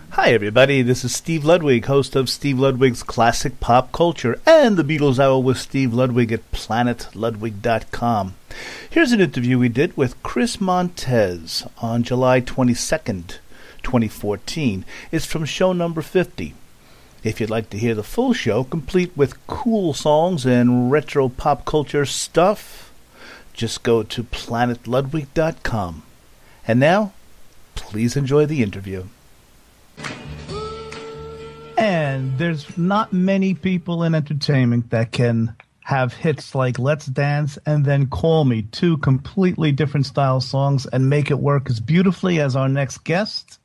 Hi everybody, this is Steve Ludwig, host of Steve Ludwig's Classic Pop Culture and the Beatles Hour with Steve Ludwig at planetludwig.com. Here's an interview we did with Chris Montez on July 22nd, 2014. It's from show number 50. If you'd like to hear the full show, complete with cool songs and retro pop culture stuff, just go to planetludwig.com. And now, please enjoy the interview. And there's not many people in entertainment that can have hits like Let's Dance and then Call Me, two completely different style songs, and make it work as beautifully as our next guest.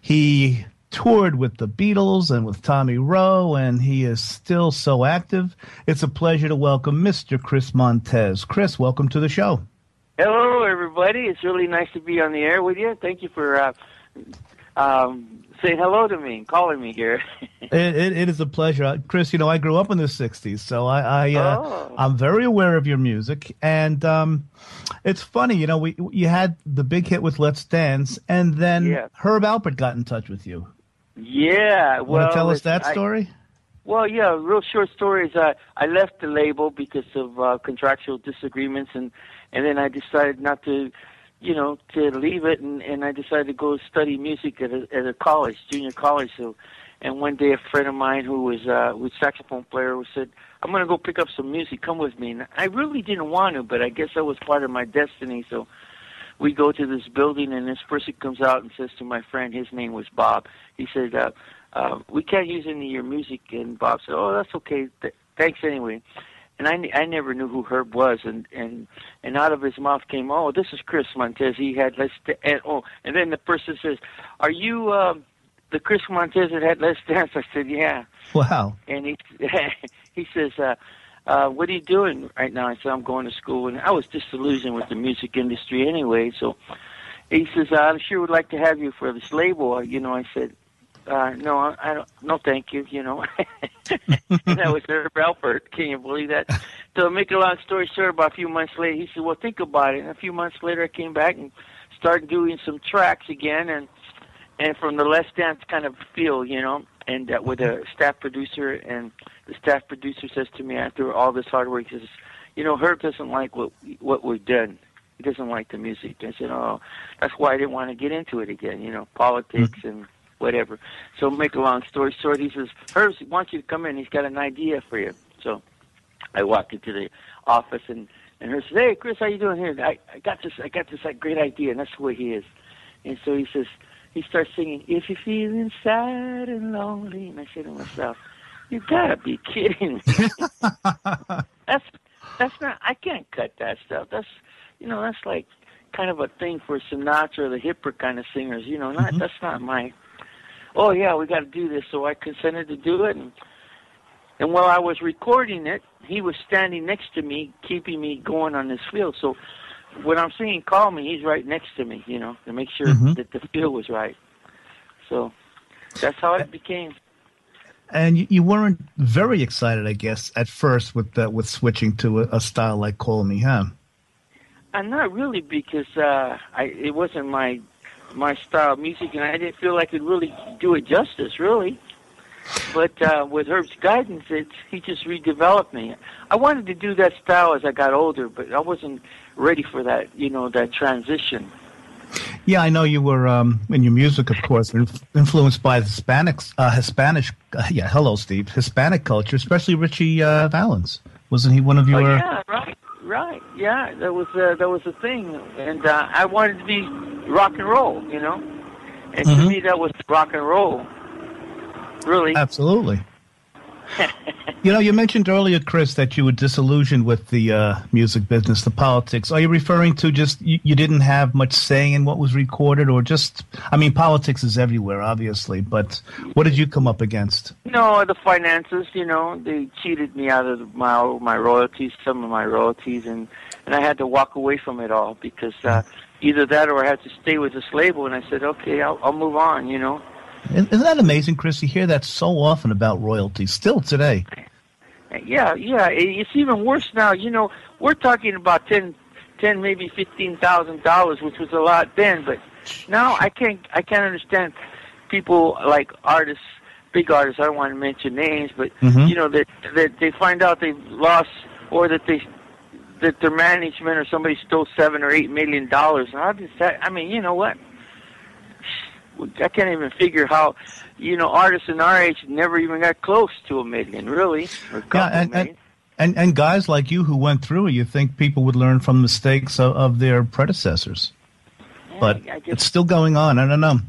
He toured with the Beatles and with Tommy Rowe, and he is still so active. It's a pleasure to welcome Mr. Chris Montez. Chris, welcome to the show. Hello, everybody. It's really nice to be on the air with you. Thank you for saying hello to me and calling me here. It is a pleasure. Chris, you know, I grew up in the 60s, so I'm very aware of your music. And it's funny, you know, you had the big hit with Let's Dance, and then Herb Alpert got in touch with you. Yeah. Want to tell us that story? Well, yeah, real short story is I left the label because of contractual disagreements, and then I decided not to, to leave it, and I decided to go study music at a college, junior college. So, and one day a friend of mine who was a saxophone player said, "I'm going to go pick up some music. Come with me." And I really didn't want to, but I guess that was part of my destiny. So we go to this building, and this person comes out and says to my friend, his name was Bob. He said, "We can't use any of your music." And Bob said, "Oh, that's okay. Thanks anyway." And I never knew who Herb was, and out of his mouth came, "Oh, this is Chris Montez. He had and then the person says, "Are you the Chris Montez that had Let's Dance?" I said, "Yeah." Wow. And he says, "What are you doing right now?" I said, "I'm going to school," and I was disillusioned with the music industry anyway. So he says, "I sure would like to have you for this label." I said, "No, I don't. No, thank you." And that was Herb Alpert. Can you believe that? To make a long story short, about a few months later, he said, "Well, think about it." And a few months later, I came back and started doing some tracks again, and from the Let's Dance kind of feel, and with a staff producer, and the staff producer says to me after all this hard work, he says, "Herb doesn't like what we've done. He doesn't like the music." I said, "Oh, that's why I didn't want to get into it again, politics and whatever." So make a long story short, he says, "Herb wants you to come in. He's got an idea for you." So I walked into the office, and Herb says, "Hey, Chris, how you doing here? I got this great idea," and that's the way he is. And so he says, he starts singing, "If you're feeling sad and lonely," and I say to myself, "You gotta be kidding me." That's not. I can't cut that stuff. That's that's like kind of a thing for Sinatra, the hipper kind of singers. That's not my. "Oh, yeah, we got to do this." So I consented to do it. And while I was recording it, he was standing next to me, keeping me going on this field. So when I'm singing "Call Me," he's right next to me, to make sure that the feel was right. So that's how it became. And you weren't very excited, I guess, at first with switching to a style like "Call Me," huh? Not really, because it wasn't my style of music, and I didn't feel I could really do it justice, really. But with Herb's guidance, he just redeveloped me. I wanted to do that style as I got older, but I wasn't ready for that, that transition. Yeah, I know you were, in your music, of course, influenced by the Hispanic culture, especially Richie Valens. Wasn't he one of your... Oh, yeah, right. Yeah, that was a thing. And I wanted to be rock and roll, And to me, that was rock and roll. Really. Absolutely. You mentioned earlier, Chris, that you were disillusioned with the music business, the politics. Are you referring to just you didn't have much say in what was recorded, or just, politics is everywhere, obviously, but what did you come up against? No, the finances, they cheated me out of my royalties, some of my royalties, and I had to walk away from it all because either that or I had to stay with this label, and I said, okay, I'll move on, Isn't that amazing, Chris? You hear that so often about royalties, still today. Yeah, it's even worse now. We're talking about 10, maybe $15,000, which was a lot then. But now I can't understand people like artists, big artists. I don't want to mention names, but that they find out they've lost, or that their management or somebody stole $7 or $8 million. How does that? I mean, you know what? I can't even figure how, artists in our age never even got close to $1 million, really. Or and guys like you who went through it, you think people would learn from mistakes of their predecessors. But it's still going on. I don't know.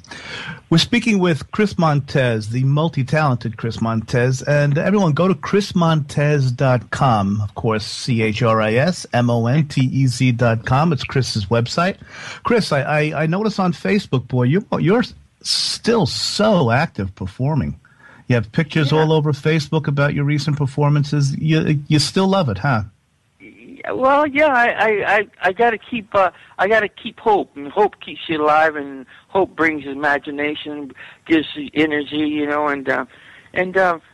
We're speaking with Chris Montez, the multi-talented Chris Montez. And everyone, go to chrismontez.com. Of course, ChrisMontez.com. It's Chris's website. Chris, I notice on Facebook, boy, you're still so active performing. You have pictures all over Facebook about your recent performances. You still love it, huh? Well, yeah, I gotta keep hope, and hope keeps you alive, and hope brings imagination, gives you energy, and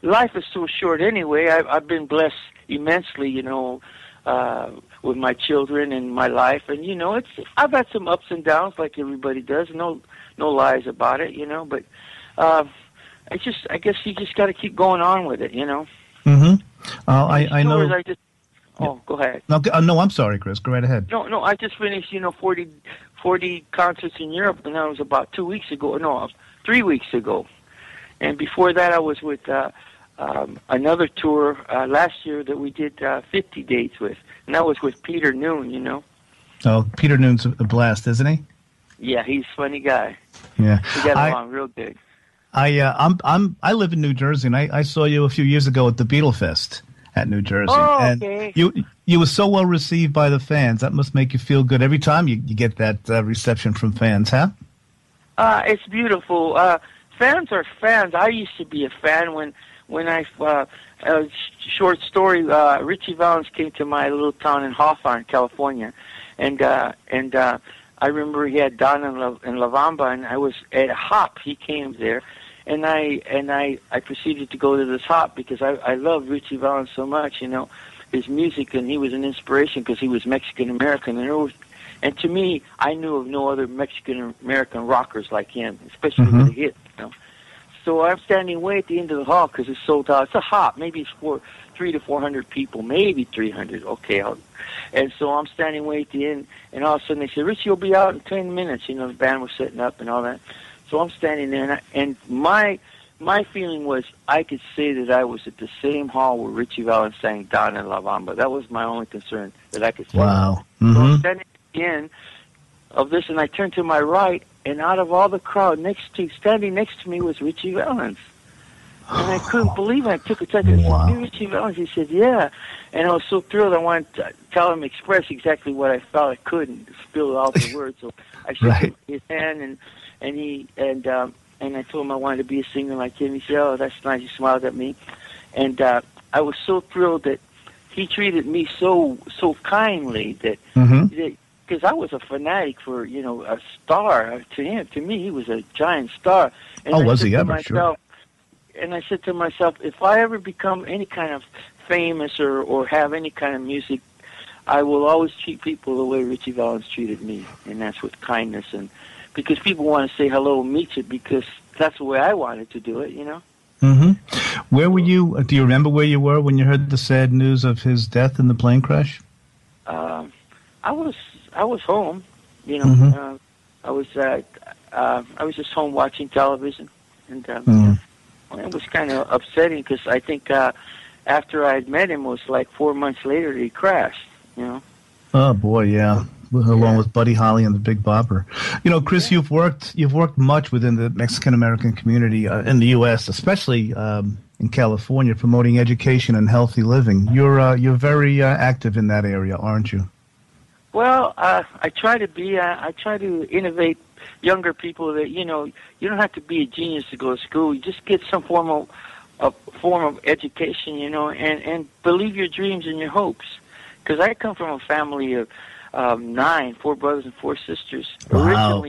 life is so short anyway. I've been blessed immensely, with my children and my life, and I've had some ups and downs like everybody does. No lies about it, but I guess you just got to keep going on with it, Mm-hmm. I know. Oh, go ahead. No, I'm sorry, Chris. Go right ahead. No, I just finished, 40 concerts in Europe, and that was about 3 weeks ago. And before that, I was with another tour last year that we did 50 dates with, and that was with Peter Noon, Oh, Peter Noon's a blast, isn't he? Yeah, he's a funny guy. Yeah. We got along real good. I live in New Jersey, and I saw you a few years ago at the Beatle Fest at New Jersey. Oh, and okay. You were so well received by the fans. That must make you feel good every time you get that reception from fans, huh? It's beautiful. Fans are fans. I used to be a fan when I short story. Richie Valens came to my little town in Hawthorne, California, and I remember he had Donna and La Bamba, and I was at a hop. He came there. And I proceeded to go to this hop because I love Richie Valens so much, his music, and he was an inspiration because he was Mexican American, and to me, I knew of no other Mexican American rockers like him, especially with the hits, So I'm standing way at the end of the hall because it's sold out. It's a hop, maybe it's 300 to 400 people, maybe 300. Okay, and so I'm standing way at the end, and all of a sudden they said, "Richie will be out in 10 minutes." The band was setting up and all that. So I'm standing there, and my feeling was I could say that I was at the same hall where Richie Valens sang Donna and La Bamba. That was my only concern, that I could say. Wow. So I'm standing at the end of this, and I turned to my right, and out of all the crowd, standing next to me was Richie Valens. And I couldn't believe it. I took a second and said, "Hey, Richie Valens." He said, "Yeah." And I was so thrilled. I wanted to tell him, express exactly what I felt. I couldn't spill out the words, so I shook his hand, and I told him I wanted to be a singer like him. He said, "Oh, that's nice." He smiled at me, and I was so thrilled that he treated me so kindly that because I was a fanatic for a star. To me, he was a giant star. And was he ever? Sure. And I said to myself, if I ever become any kind of famous or have any kind of music, I will always treat people the way Richie Valens treated me, and that's with kindness, and because people want to say hello and meet you, because that's the way I wanted to do it, Where were you? Do you remember where you were when you heard the sad news of his death in the plane crash? I was home, I was just home watching television, and it was kind of upsetting because I think after I had met him, it was like 4 months later that he crashed, Oh boy, yeah. Along with Buddy Holly and the Big Bopper. Chris, you've worked much within the Mexican American community in the U.S., especially in California, promoting education and healthy living. You're very active in that area, aren't you? Well, I try to be. I try to innovate younger people that you don't have to be a genius to go to school. You just get some form of education, and believe your dreams and your hopes. Because I come from a family of 9, 4 brothers and 4 sisters. Wow.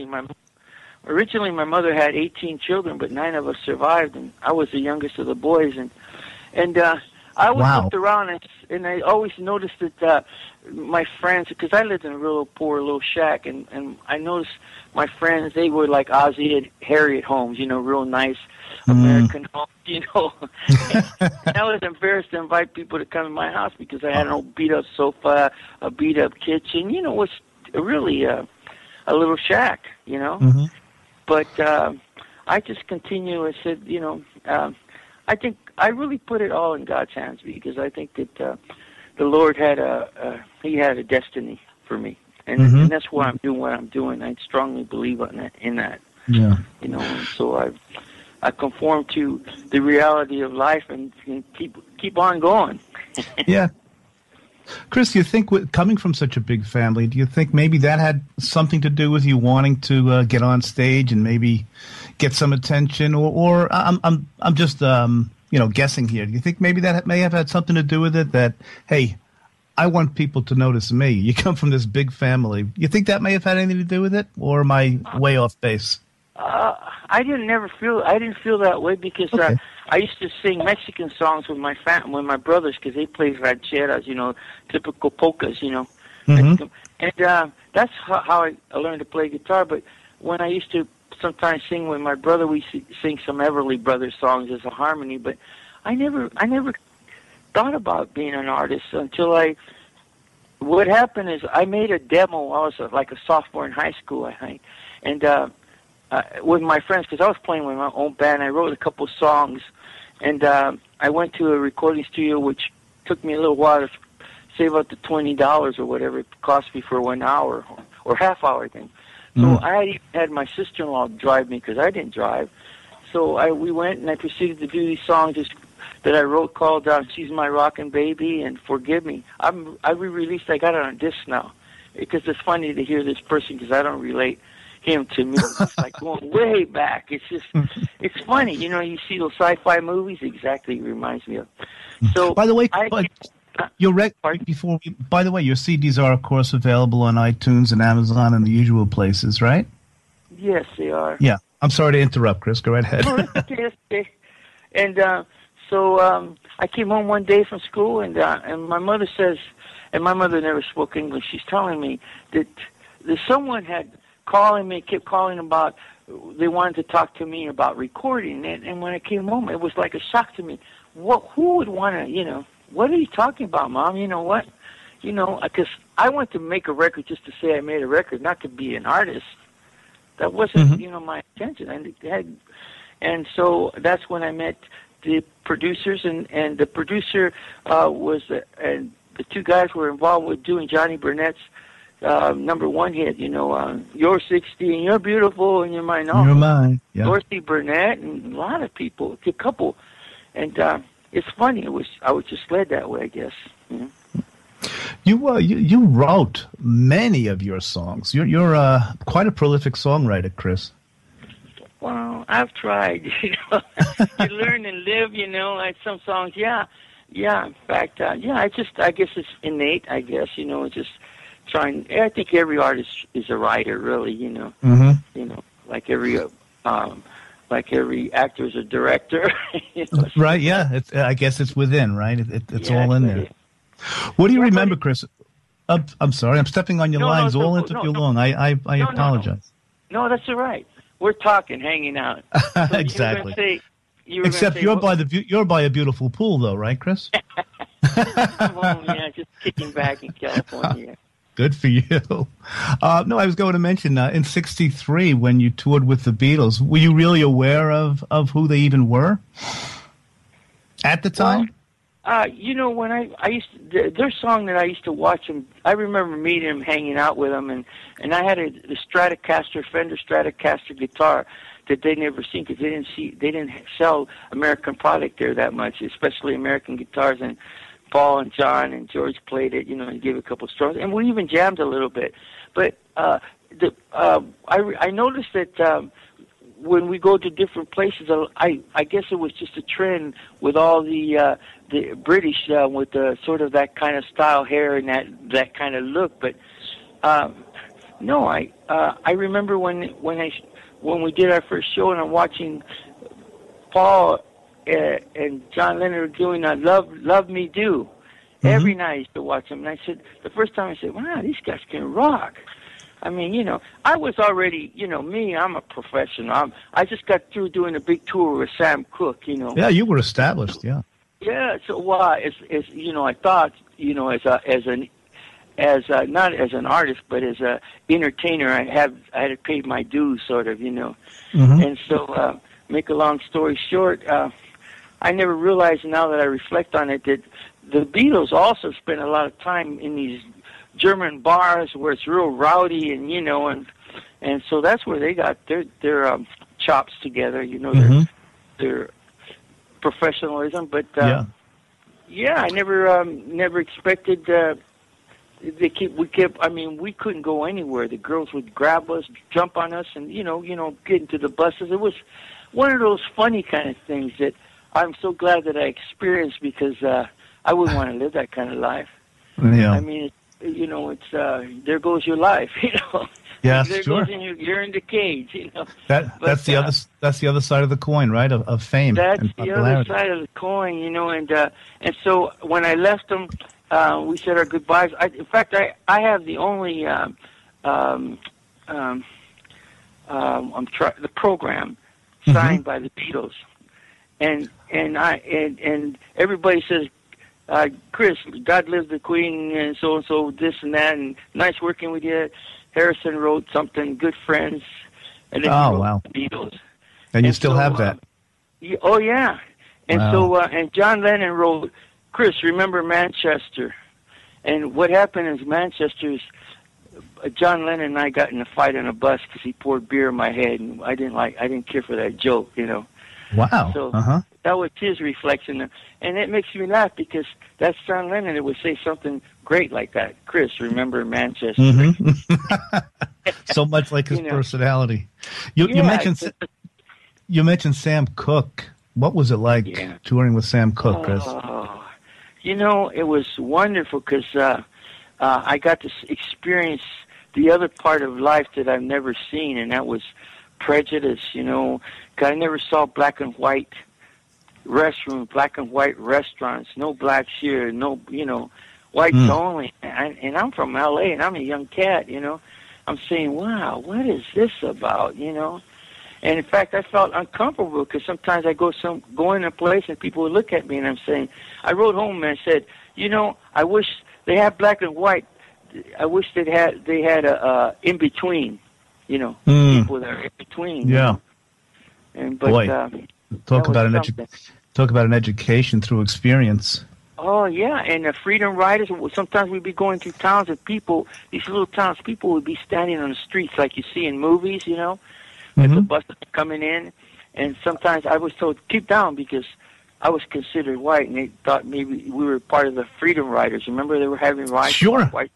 Originally, my mother had 18 children, but 9 of us survived, and I was the youngest of the boys. And I always Wow. looked around, and I always noticed that my friends, because I lived in a real poor little shack, and I noticed my friends, they were like Ozzy and Harriet homes, real nice American homes, And I was embarrassed to invite people to come to my house because I had an old beat-up sofa, a beat-up kitchen, it was really a little shack, Mm-hmm. But I just continue. I said, I think I really put it all in God's hands because I think that the Lord had He had a destiny for me, and that's why I'm doing what I'm doing. I strongly believe in that. Yeah. And so I conform to the reality of life and keep on going. Yeah. Chris, do you think, coming from such a big family, do you think maybe that had something to do with you wanting to get on stage and maybe get some attention? Or I'm just guessing here. Do you think maybe that may have had something to do with it? That, hey, I want people to notice me. You come from this big family. You think that may have had anything to do with it, or am I way off base? I didn't feel that way because Okay. I used to sing Mexican songs with my brothers because they played rancheras, typical polkas, Mm-hmm. and that's how I learned to play guitar. But when I used to sometimes sing with my brother, we sing some Everly Brothers songs as a harmony. But I never thought about being an artist until What happened is I made a demo. I was like a sophomore in high school, I think, and with my friends, because I was playing with my own band. I wrote a couple songs, and I went to a recording studio, which took me a little while to save up to $20 or whatever it cost me for 1 hour or half hour, I think. So I had my sister-in-law drive me because I didn't drive. So we went, and I proceeded to do these songs that I wrote called She's My Rockin' Baby and Forgive Me. I re-released, I got it on disc now, because it's funny to hear this person because I don't relate him to me. It's like going way back. It's just, it's funny. You see those sci-fi movies, exactly reminds me of. So, by the way, by your CDs are, of course, available on iTunes and Amazon and the usual places, right? Yes, they are. Yeah. I'm sorry to interrupt, Chris. Go right ahead. No, that's okay, that's okay. And so I came home one day from school, and my mother says, and my mother never spoke English. She's telling me that someone had kept calling about, they wanted to talk to me about recording. And when I came home, it was like a shock to me. Who would want to, what are you talking about, Mom? You know what? Because I want to make a record just to say I made a record, not to be an artist. That wasn't, my intention. And so that's when I met the producers, and the producer and the two guys were involved with doing Johnny Burnett's #1 hit, You're 60 and You're Beautiful and You're Mine. You're Mine. Yeah. Dorothy Burnett and a lot of people, a couple. And it's funny. I was just led that way, I guess. You wrote many of your songs. You're quite a prolific songwriter, Chris. Well, I've tried. You learn and live. Like some songs. Yeah. In fact, I guess it's innate. I guess just trying. I think every artist is a writer, really. Like every actor is a director. Right? Yeah. I guess it's within. Right? It's all in there. What do you remember, Chris? I'm sorry. I'm stepping on your lines all interview long. I apologize. No, that's all right. We're talking, hanging out. So exactly. Except you're by a beautiful pool, though, right, Chris? Yeah, just kicking back in California. Good for you. No, I was going to mention, in '63, when you toured with the Beatles, were you really aware of who they even were at the time? Well, when I used to, their song that I used to watch them, I remember meeting them, hanging out with them, and I had the Fender Stratocaster guitar that they never seen because they didn't sell American product there that much, especially American guitars. And Paul and John and George played it, and gave a couple strokes, and we even jammed a little bit. But I noticed that when we go to different places, I guess it was just a trend with all the British with the sort of that kind of style hair and that kind of look. But no, I remember when we did our first show, and I'm watching Paul and John Lennon were doing Love Me Do. Every night I used to watch them. And I said, the first time I said, wow, these guys can rock. I mean, I was already, I'm a professional. I just got through doing a big tour with Sam Cooke, Yeah, you were established, yeah. Yeah, so I thought, not as an artist, but as a entertainer, I had to pay my dues, sort of, And so, make a long story short, I never realized, now that I reflect on it, that the Beatles also spent a lot of time in these German bars where it's real rowdy, and so that's where they got their chops together, their professionalism. But I never expected. We couldn't go anywhere. The girls would grab us, jump on us, and get into the buses. It was one of those funny kind of things that I'm so glad that I experienced, because I wouldn't want to live that kind of life. Yeah. I mean, it's there goes your life. Yeah, there sure. goes you're in the cage. That's the other side of the coin, right? Of fame. That's and the popularity. other side of the coin, and so when I left them, we said our goodbyes. In fact, I have the only the program signed by the Beatles, and everybody says, Chris, God live the Queen, and so, this and that, and nice working with you. Harrison wrote something, good friends, and then he wrote the Beatles. And you still have that? Oh, yeah. And so, and John Lennon wrote, Chris, remember Manchester. And what happened is Manchester's, John Lennon and I got in a fight on a bus because he poured beer in my head, and I didn't care for that joke, Wow. So that was his reflection. And it makes me laugh, because that's John Lennon that would say something great like that. Chris, remember Manchester. So much like his personality. You mentioned Sam Cooke. What was it like touring with Sam Cooke, Chris? It was wonderful, because I got to experience the other part of life that I've never seen, and that was prejudice, 'cause I never saw black and white restrooms, black and white restaurants, no blacks here, no, whites only. And I'm from L.A., and I'm a young cat, I'm saying, wow, what is this about, And in fact, I felt uncomfortable, because sometimes I go in a place and people would look at me, and I'm saying, I wrote home and I said, I wish they had black and white. I wish they had a in between, people that are in between. Yeah. Boy, talk about an education through experience. Oh yeah, and the Freedom Riders. Sometimes we'd be going through towns, and these little towns, people would be standing on the streets like you see in movies, as the buses are coming in. And sometimes I was told, keep down, because I was considered white, and they thought maybe we were part of the Freedom Riders. Remember, they were having rides. Sure. White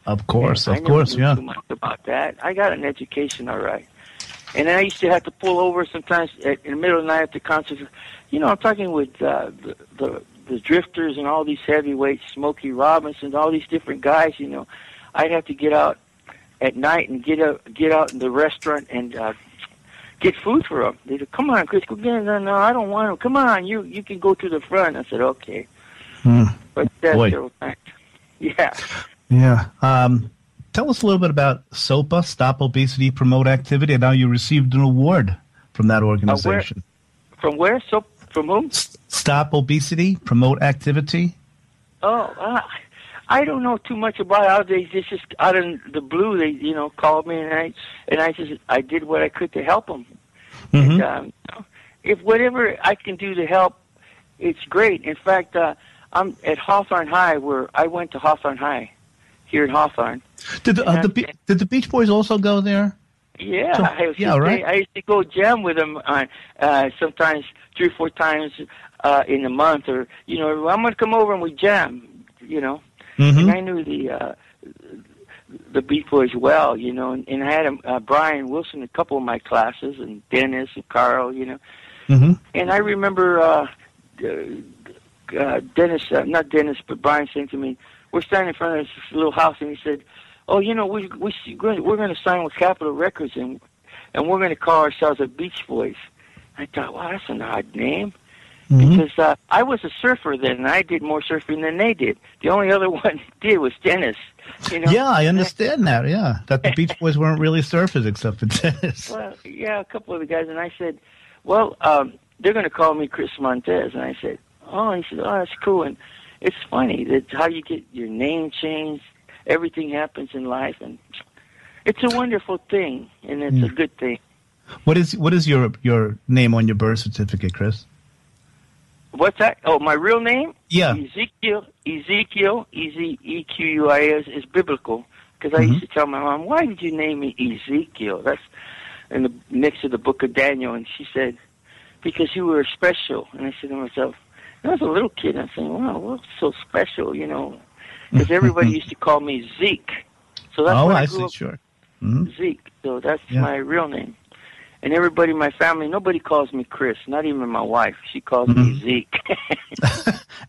of course, yeah. Too much about that. I got an education, all right. And then I used to have to pull over sometimes in the middle of the night at the concert. I'm talking with the Drifters and all these heavyweights, Smokey Robinson, all these different guys. I'd have to get out at night and get out in the restaurant and get food for them. They'd say, come on, Chris, go get it. No, I don't want them. Come on, you can go to the front. I said, okay. But that's their fact. Yeah. Yeah. Tell us a little bit about SOPA, Stop Obesity, Promote Activity. And now you received an award from that organization. From where? From whom? Stop Obesity, Promote Activity. Oh, I don't know too much about it. They just out of the blue, they called me, and I did what I could to help them. And, if whatever I can do to help, it's great. In fact, I'm at Hawthorne High, where I went to Hawthorne High here in Hawthorne. Did the Beach Boys also go there? Yeah, I used to go jam with them on sometimes 3 or 4 times in a month, or I'm gonna come over and we jam, And I knew the Beach Boys well, and I had Brian Wilson in a couple of my classes, and Dennis and Carl, And I remember Dennis, not Dennis, but Brian saying to me, we're standing in front of this little house, and he said, oh, we're going to sign with Capitol Records, and we're going to call ourselves the Beach Boys. I thought, wow, that's an odd name. because I was a surfer then, and I did more surfing than they did. The only other one did was tennis. You know? Yeah, I understand that. Yeah, that the Beach Boys weren't really surfers except for tennis. Well, yeah, a couple of the guys, and I said, well, they're going to call me Chris Montez, and I said, oh, he said, oh, that's cool, and it's funny that how you get your name changed. Everything happens in life, and it's a wonderful thing, and it's a good thing. What is your name on your birth certificate, Chris? What's that? Oh, my real name? Yeah. Ezekiel, E-Z-E-Q-U-I-S, is biblical. Because I used to tell my mom, why did you name me Ezekiel? That's next to the book of Daniel. And she said, because you were special. And I said to myself, I was a little kid. I'm saying, wow, what's so special, you know? Because everybody used to call me Zeke. So that's why I grew up, sure. Zeke. So that's my real name. And everybody in my family, nobody calls me Chris, not even my wife. She calls me Zeke.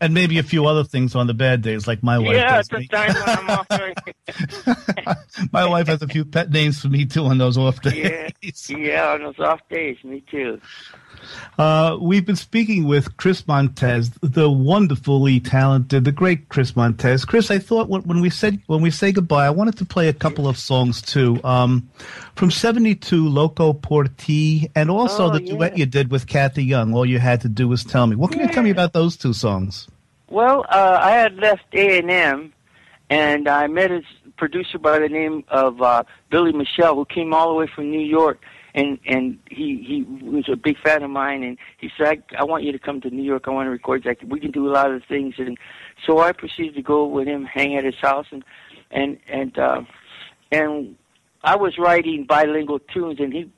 And maybe a few other things on the bad days, like my wife does me. Sometimes when I'm off day. My wife has a few pet names for me, too, on those off days. Yeah, on those off days, me too. We've been speaking with Chris Montez, the wonderfully talented, the great Chris Montez. Chris, I thought when we say goodbye, I wanted to play a couple of songs too, from '72, Loco Porti, and also the duet you did with Kathy Young. All you had to do was tell me. What can you tell me about those two songs? Well, I had left A&M, and I met a producer by the name of Billy Michelle, who came all the way from New York. And he was a big fan of mine, and he said, I want you to come to New York. I want to record that. We can do a lot of things. And so I proceeded to go with him, hang at his house, and I was writing bilingual tunes, and he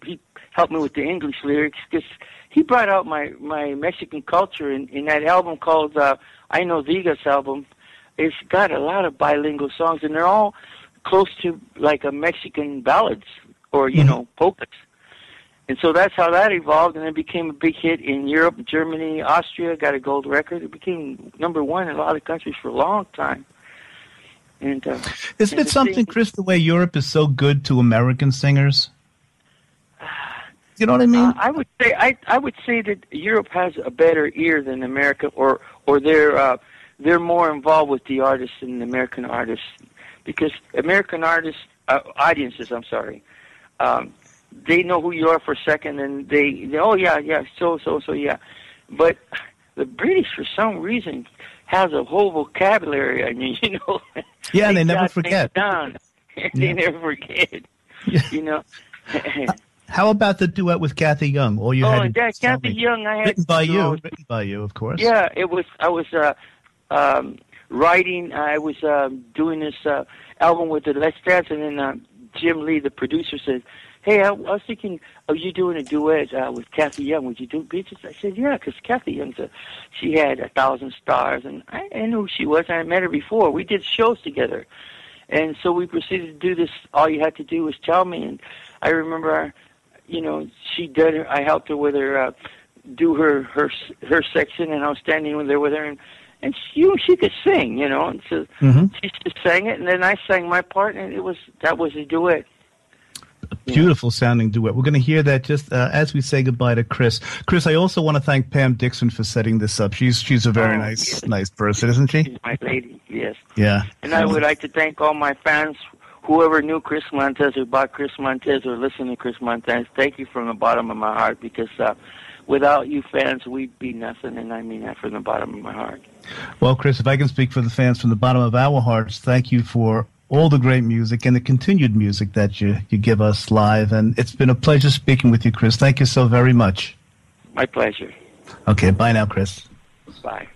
helped me with the English lyrics, because he brought out my Mexican culture in that album called I Know Digas album. It's got a lot of bilingual songs, and they're all close to like a Mexican ballads or, you know, polkas. And so that's how that evolved, and it became a big hit in Europe, Germany, Austria, got a gold record. It became #1 in a lot of countries for a long time. And isn't it something, Chris, the way Europe is so good to American singers? You know what I mean? I would say that Europe has a better ear than America, or they're more involved with the artists than the American artists, because American artists audiences, I'm sorry. They know who you are for a second, and they oh yeah, so yeah. But the British, for some reason, has a whole vocabulary. I mean, you know. Yeah, and they never forget. They never forget. Yeah. You know. How about the duet with Kathy Young? All you had to Kathy Young, I had written by you, of course. Yeah, it was. I was writing. I was doing this album with the Let's Dance, and then Jim Lee, the producer, said, hey, I was thinking of you doing a duet with Kathy Young. Would you do Beaches? I said, yeah, because Kathy Young, she had 1,000 stars, and I knew who she was. I met her before. We did shows together. And so we proceeded to do this. All you had to do was tell me. And I remember, you know, she did her, I helped her with her, do her section, and I was standing there with her, and she could sing, you know. And so she just sang it, and then I sang my part, and that was a duet. Beautiful sounding duet. We're going to hear that just as we say goodbye to Chris. Chris, I also want to thank Pam Dixon for setting this up. She's a very nice person, isn't she? She's my lady, yes. Yeah. And I would like to thank all my fans, whoever knew Chris Montez or bought Chris Montez or listened to Chris Montez. Thank you from the bottom of my heart, because without you fans, we'd be nothing, and I mean that from the bottom of my heart. Well, Chris, if I can speak for the fans from the bottom of our hearts, thank you for all the great music and the continued music that you give us live. And it's been a pleasure speaking with you, Chris. Thank you so very much. My pleasure. Okay, bye now, Chris. Bye.